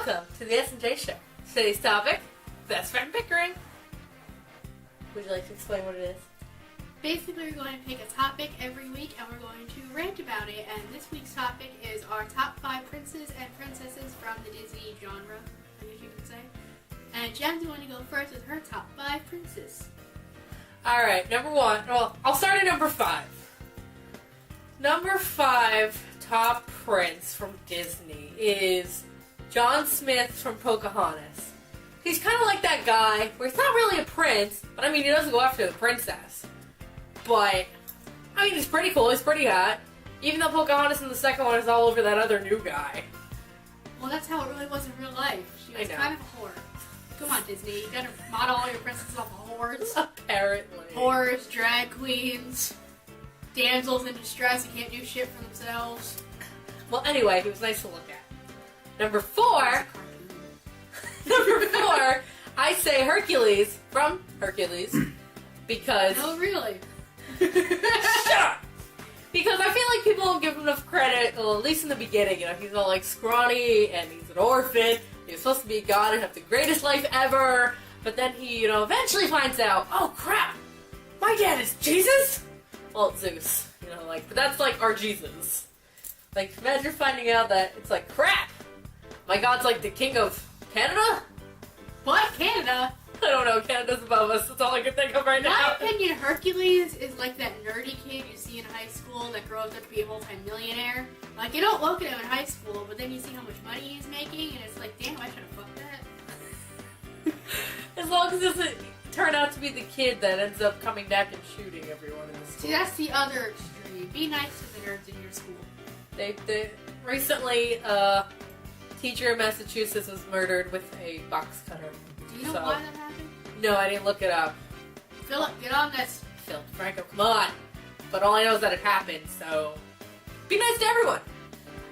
Welcome to the S&J Show. Today's topic, best friend bickering. Would you like to explain what it is? Basically, we're going to pick a topic every week and we're going to rant about it. And this week's topic is our top 5 princes and princesses from the Disney genre, I guess you could say. And Jenn's going to go first with her top 5 princes. Alright, number 1. Well, I'll start at number 5. Number 5 top prince from Disney is John Smith from Pocahontas. He's kind of like that guy where he's not really a prince, but I mean, he doesn't go after the princess. But, I mean, he's pretty cool, he's pretty hot. Even though Pocahontas in the second one is all over that other new guy. Well, that's how it really was in real life. She was kind of a whore. Come on, Disney. You gotta model all your princesses off of whores. Apparently. Whores, drag queens, damsels in distress who can't do shit for themselves. Well, anyway, he was nice to look at. Number 4, I say Hercules from Hercules because... Oh, really? Shut up! Because I feel like people don't give him enough credit, well, at least in the beginning, you know, he's all like scrawny and he's an orphan, he's supposed to be a god and have the greatest life ever, but then he, you know, eventually finds out, oh crap, my dad is Jesus? Well, Zeus, you know, like, but that's like our Jesus. Like, imagine finding out that it's like, crap, my god's like the king of Canada? What? Canada? I don't know, Canada's above us, that's all I can think of right In now. my opinion, Hercules is like that nerdy kid you see in high school that grows up to be a multi-millionaire. Like, you don't look at him in high school, but then you see how much money he's making, and it's like, damn, I should have fucked that. As long as it doesn't turn out to be the kid that ends up coming back and shooting everyone in the school. See, that's the other extreme. Be nice to the nerds in your school. They recently, a teacher in Massachusetts was murdered with a box cutter. Do you know why that happened? No, I didn't look it up. Philip, get on this. Phil, Franco, come on. But all I know is that it happened, so be nice to everyone.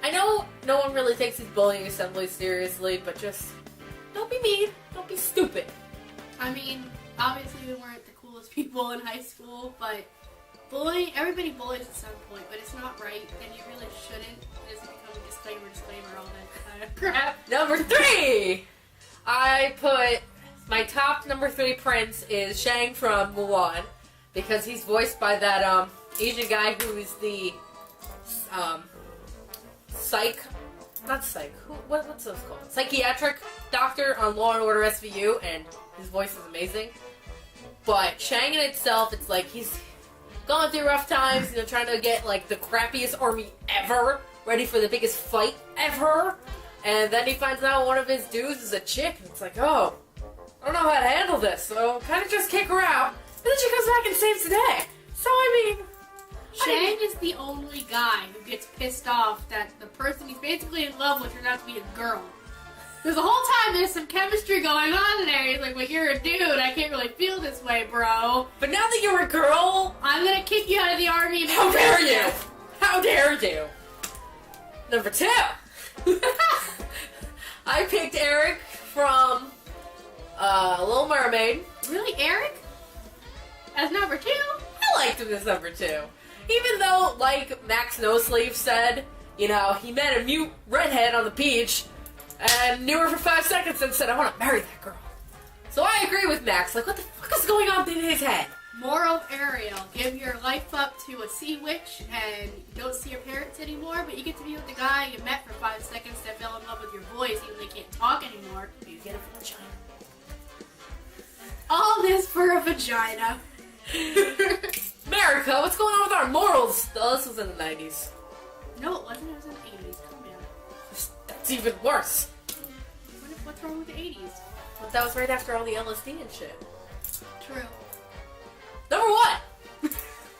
I know no one really takes these bullying assemblies seriously, but just don't be mean, don't be stupid. I mean, obviously we weren't the coolest people in high school, but bullying, everybody bullies at some point, but it's not right, and you really shouldn't. It doesn't become a disclaimer, all that kind of crap. Number 3! I put my top number 3 prince is Shang from Mulan, because he's voiced by that Asian guy who is the what's those called? Psychiatric doctor on Law and Order SVU, and his voice is amazing. But Shang in itself, it's like he's going through rough times, you know, trying to get like the crappiest army ever, ready for the biggest fight ever. And then he finds out one of his dudes is a chick, and it's like, oh, I don't know how to handle this, so kind of just kick her out. And then she comes back and saves the day. So, I mean... Shang is the only guy who gets pissed off that the person he's basically in love with turns out to be a girl. Because the whole time there's some chemistry going on there. He's like, well, you're a dude, I can't really feel this way, bro. But now that you're a girl... I'm gonna kick you out of the army. And how dare you? How dare you? Number 2. I picked Eric from Little Mermaid. Really, Eric? As number 2? I liked him as number 2. Even though, like Max Nosleeve said, you know, he met a mute redhead on the beach and knew her for 5 seconds and said, I want to marry that girl. So I agree with Max. Like, what the fuck is going on in his head? Moral of Ariel, give your life up to a sea witch and you don't see your parents anymore, but you get to be with the guy you met for 5 seconds that fell in love with your voice even though they can't talk anymore. You get a vagina. All this for a vagina. America, what's going on with our morals? Oh, this was in the 90s. No, it wasn't. It was in the 80s. Calm down. That's even worse. What's wrong with the 80s? Well, that was right after all the LSD and shit. True. Number 1.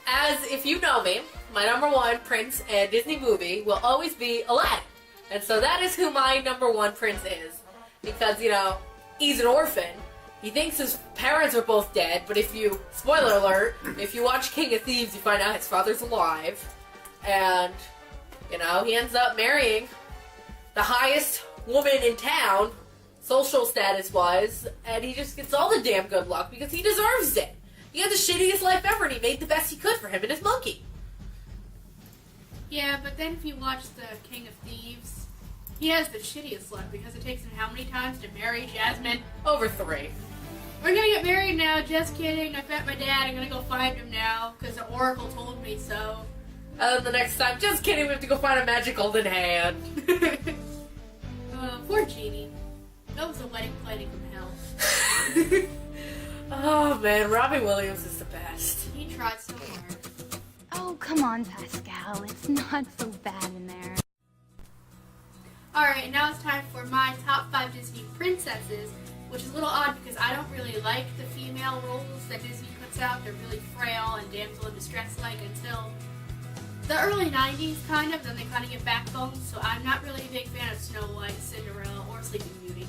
As if you know me, my number 1 prince and Disney movie will always be Aladdin. And so that is who my number 1 prince is. Because, you know, he's an orphan. He thinks his parents are both dead, but if you, spoiler alert, if you watch King of Thieves, you find out his father's alive. And, you know, he ends up marrying the highest woman in town, social status-wise, and he just gets all the damn good luck because he deserves it. He had the shittiest life ever, and he made the best he could for him and his monkey. Yeah, but then if you watch the King of Thieves, He has the shittiest luck because it takes him how many times to marry Jasmine? Over 3. We're gonna get married now, just kidding. I met my dad, I'm gonna go find him now, because the Oracle told me so. The next time, just kidding, we have to go find a magic golden hand. Poor Genie. That was a wedding planning from hell. Oh man, Robbie Williams is the best. He tried so hard. Oh, come on, Pascal. It's not so bad in there. Alright, now it's time for my top 5 Disney princesses, which is a little odd because I don't really like the female roles that Disney puts out. They're really frail and damsel in distress-like until the early 90s, kind of. Then they kind of get backbone, so I'm not really a big fan of Snow White, Cinderella, or Sleeping Beauty.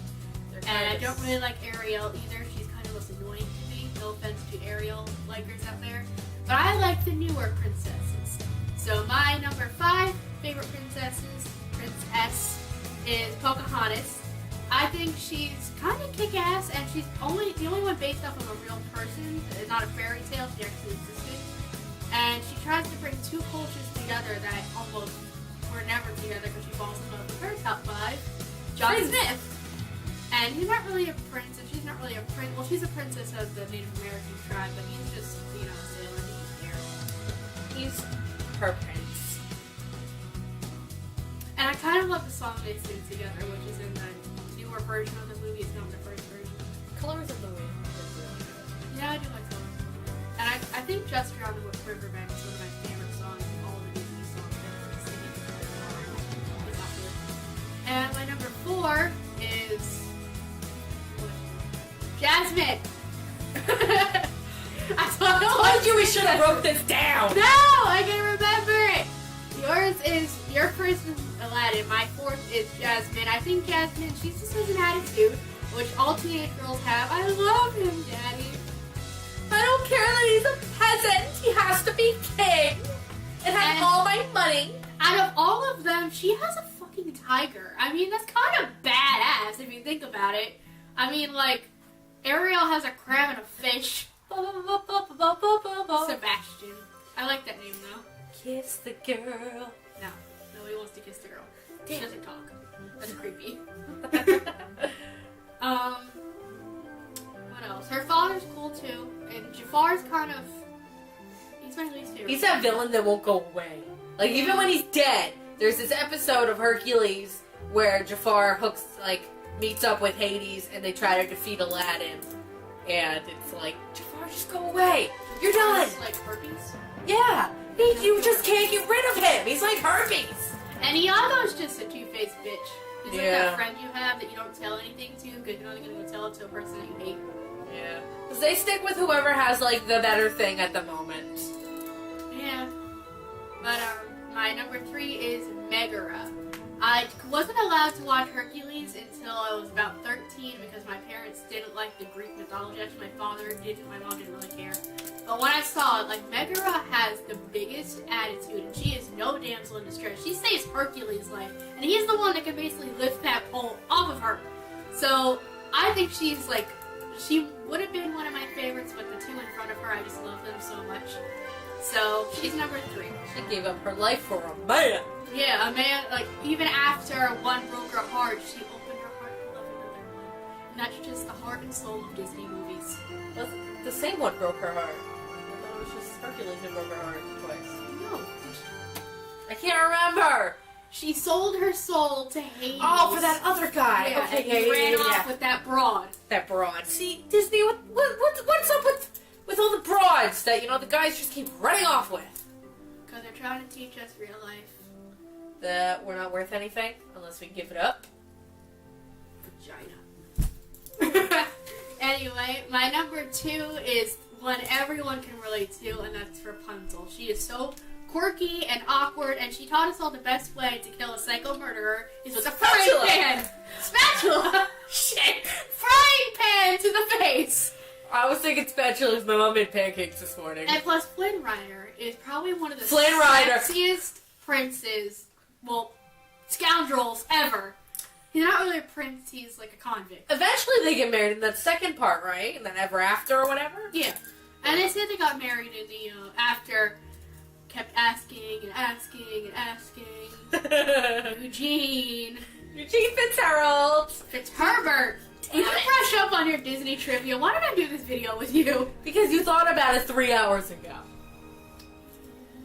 And I don't really like Ariel either. She's kind of most annoying to me. No offense to Ariel likers out there. But I like the newer princesses. So my number 5 favorite princess is Pocahontas. I think she's kind of kick-ass, and she's the only one based off of a real person. It's not a fairy tale. She actually existed. And she tries to bring 2 cultures together that almost were never together because she falls in love with her top 5, John Smith. And he's not really a prince, and she's not really a prince. Well, she's a princess of the Native American tribe, but he's just, a sailor. He's there. He's her prince. And I kind of love the song they sing together, which is in the newer version of the movie. It's not the first version. Colors of the Wind. Yeah, I do like Colors of the Wind. And I think Just Around the Riverbend is one of my favorite songs of all the Disney songs that I'm singing. It's not good. And my number 4 is Jasmine. I told you we should have wrote this down. No, I can remember it. Your first is Aladdin. My 4th is Jasmine. I think Jasmine, she just has an attitude, which all teenage girls have. I love him, Daddy. I don't care that he's a peasant. He has to be king and have all my money. Out of all of them, she has a fucking tiger. I mean, that's kind of badass if you think about it. I mean, like, Ariel has a crab and a fish. Sebastian. I like that name, though. Kiss the girl. No, nobody wants to kiss the girl. She doesn't talk. That's creepy. What else? Her father's cool, too. And Jafar's kind of... He's my least favorite. He's that villain that won't go away. Like, even when he's dead, there's this episode of Hercules where Jafar meets up with Hades and they try to defeat Aladdin. And it's like, Jafar, just go away. You're done. Like herpes? Yeah. You just can't get rid of him. He's like herpes. And Iago's just a two-faced bitch. He's like Yeah. that friend you have that you don't tell anything to because you're only going to go tell it to a person that you hate. Yeah. Because they stick with whoever has, the better thing at the moment. Yeah. But, my number 3 is Megara. I wasn't allowed to watch Hercules until I was about 13 because my parents didn't like the Greek mythology. Actually, my father didn't. My mom didn't really care. But when I saw it, Megara has the biggest attitude, and she is no damsel in distress. She saves Hercules' life, and he's the one that can basically lift that pole off of her. So, I think she's, she would have been one of my favorites, but the 2 in front of her, I just love them so much. So, she's number 3. She gave up her life for a man. Yeah, a man, even after one broke her heart, she opened her heart to love another one. And that's just the heart and soul of Disney movies. Well, the same one broke her heart. I thought it was just Hercules who broke her heart twice. No. I can't remember. She sold her soul to Hades. Oh, for that other guy. Yeah, Okay, and he ran off yeah. with that broad. That broad. See, Disney, what's up with all the broads that, the guys just keep running off with? Because they're trying to teach us real life. That we're not worth anything unless we give it up. Vagina. Anyway, my number 2 is one everyone can relate to, and that's Rapunzel. She is so quirky and awkward, and she taught us all the best way to kill a psycho murderer is with a frying pan. Spatula! Shit! Frying pan to the face! I was thinking spatula because my mom made pancakes this morning. And plus, Flynn Rider is probably one of the Flynn Rider. sexiest princes, scoundrels ever. He's not really a prince, he's like a convict. Eventually they get married in that second part, right? And then Ever After or whatever? Yeah. And they said they got married in the, after kept asking and asking and asking. Eugene. Eugene Fitzgerald. Fitzherbert. You can brush up on your Disney trivia. Why did I do this video with you? Because you thought about it 3 hours ago.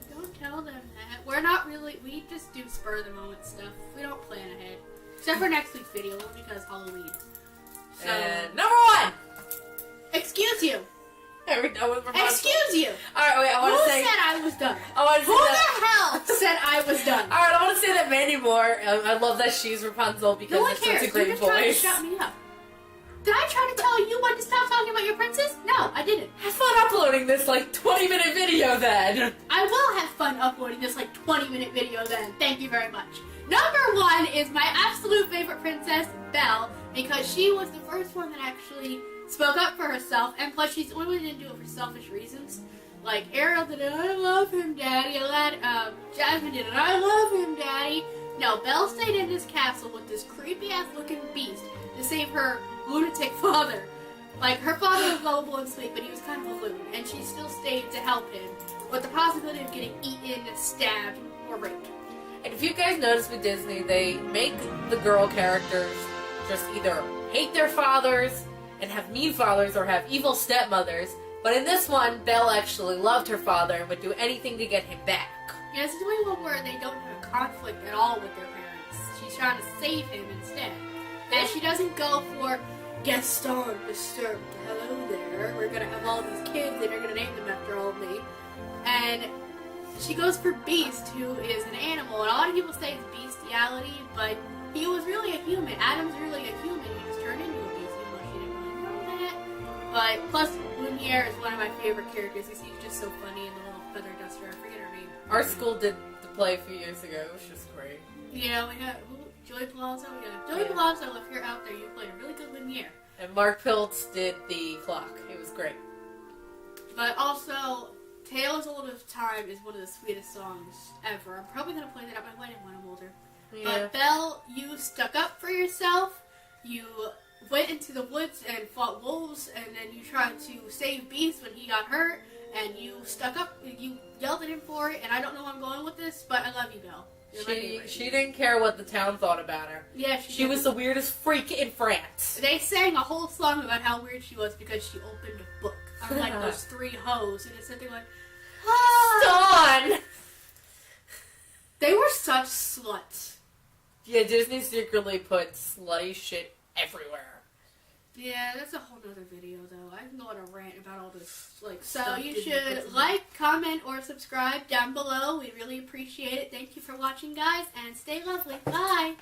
Don't tell them that. We're not really, we just do spur of the moment stuff. We don't plan ahead. Except for next week's video, because Halloween. So, And number 1. excuse you. Are we done with Rapunzel? Excuse you. Alright, wait, I want Who to say... said I was done? I want to say Who that... the hell said I was done? Alright, I want to say that Mandy Moore, I love that she's Rapunzel because No one it's cares. such a great You're just trying to voice. shut me up. Did I try to tell you when to stop talking about your princess? No, I didn't. Have fun uploading this, 20-minute video then. I will have fun uploading this 20-minute video then. Thank you very much. Number 1 is my absolute favorite princess, Belle, because she was the first one that actually spoke up for herself, and plus she's the only one who didn't do it for selfish reasons. Like Ariel did it, I love him, Daddy. Jasmine did it, I love him, Daddy. No, Belle stayed in this castle with this creepy-ass looking beast to save her lunatic father. Like, her father was lovable and sweet, but he was kind of a loon, and she still stayed to help him, with the possibility of getting eaten, stabbed, or raped. And if you guys notice with Disney, they make the girl characters just either hate their fathers and have mean fathers or have evil stepmothers. But in this one, Belle actually loved her father and would do anything to get him back. Yeah, it's the only one where they don't have a conflict at all with their parents. She's trying to save him instead. And she doesn't go for Gaston, Mr. Hello there. We're gonna have all these kids and you're gonna name them after all me. And she goes for Beast, who is an animal. And a lot of people say it's bestiality, but he was really a human. Adam's really a human. He just turned into a beast, even though she didn't really know that. But plus, Lumiere is one of my favorite characters. He's just so funny, and the little feather duster. I forget her name. Our school did the play a few years ago. It was just great. Yeah, we got Joey Palazzo. Yeah, Joey Palazzo. If you're out there, you played a really good Lumiere. And Mark Piltz did the clock. It was great. But also, Tales Old of Time is one of the sweetest songs ever. I'm probably gonna play that at my wedding when I'm older. Yeah. But Belle, you stuck up for yourself. You went into the woods and fought wolves, and then you tried to save Beast when he got hurt, and you stuck up. You yelled at him for it, and I don't know where I'm going with this, but I love you, Belle. You're my favorite. She didn't care what the town thought about her. Yeah, She was the weirdest freak in France. They sang a whole song about how weird she was because she opened a book. Unlike those 3 hoes, and it's something like, Dawn! They were such sluts. Yeah, Disney secretly put slutty shit everywhere. Yeah, that's a whole nother video, though. I can go on a rant about all this, so Stuff you Disney should puts in like, comment, or subscribe down below. We really appreciate it. Thank you for watching, guys, and stay lovely. Bye!